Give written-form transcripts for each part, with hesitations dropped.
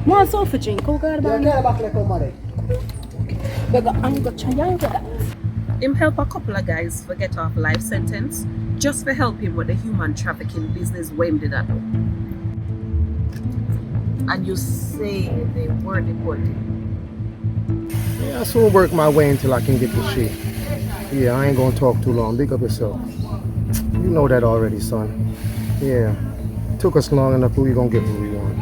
More so for drink, oh God, Yeah, man. get back like money. I'm gonna try and get that. Him help a couple of guys forget off life sentence just for help him with the human trafficking business where him did that. And you say they were deported. Yeah, I soon work my way until I can get the shit. Yeah, I ain't gonna talk too long. Big up yourself. You know that already, son. Yeah. Took us long enough, but we gonna get what we want.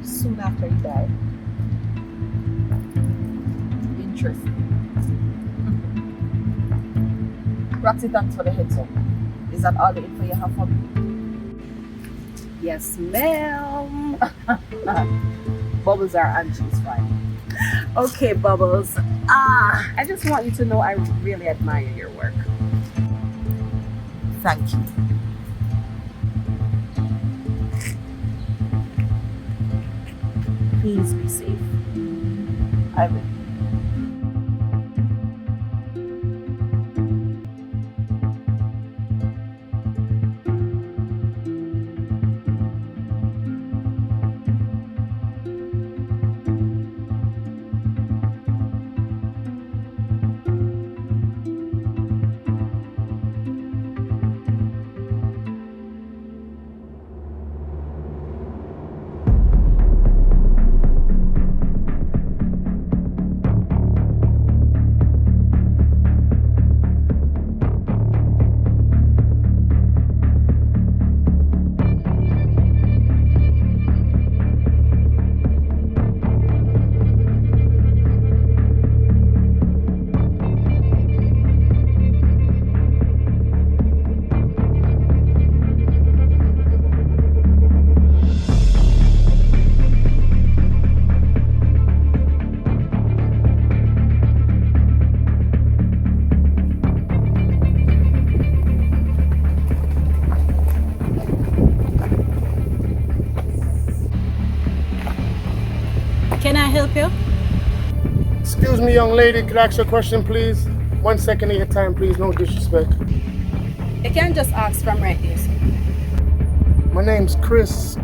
Soon after he died. Interesting. Roxy, thanks for the heads up. Is that all the info you have for me? Yes, ma'am. Bubbles are Angie's fine. Okay, Bubbles. I just want you to know I really admire your work. Thank you. Please be safe. I will. Can I help you? Excuse me, young lady. Could I ask you a question, please? 1 second of your time, please. No disrespect. You can just ask from right here, sir. My name's Chris.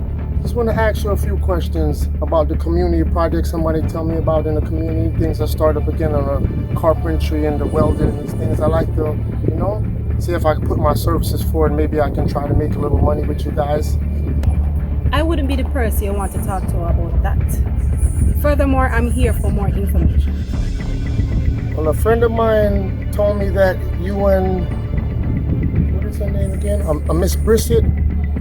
Just want to ask you a few questions about the community project somebody tell me about in the community. Things I start up again on the carpentry and the welding and these things. I like to, see if I can put my services forward. Maybe I can try to make a little money with you guys. I wouldn't be the person you want to talk to about that. Furthermore, I'm here for more information. Well, a friend of mine told me that you and, what is her name again? Miss Brissett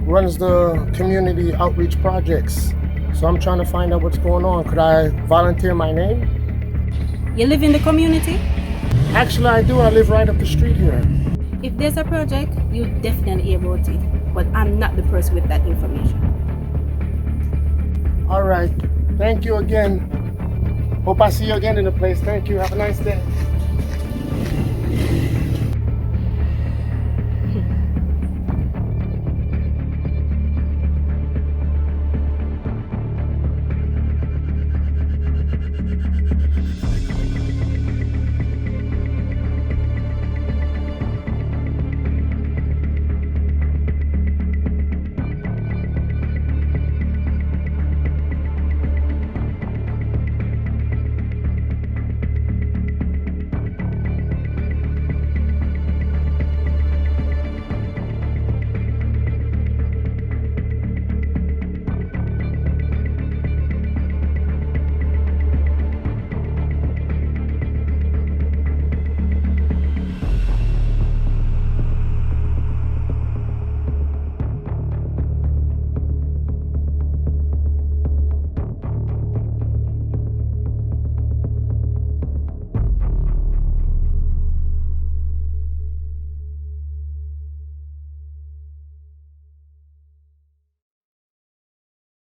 runs the community outreach projects. So I'm trying to find out what's going on. Could I volunteer my name? You live in the community? Actually, I do. I live right up the street here. If there's a project, you'll definitely hear about it. But I'm not the person with that information. All right. Thank you again. Hope I see you again in the place. Thank you. Have a nice day.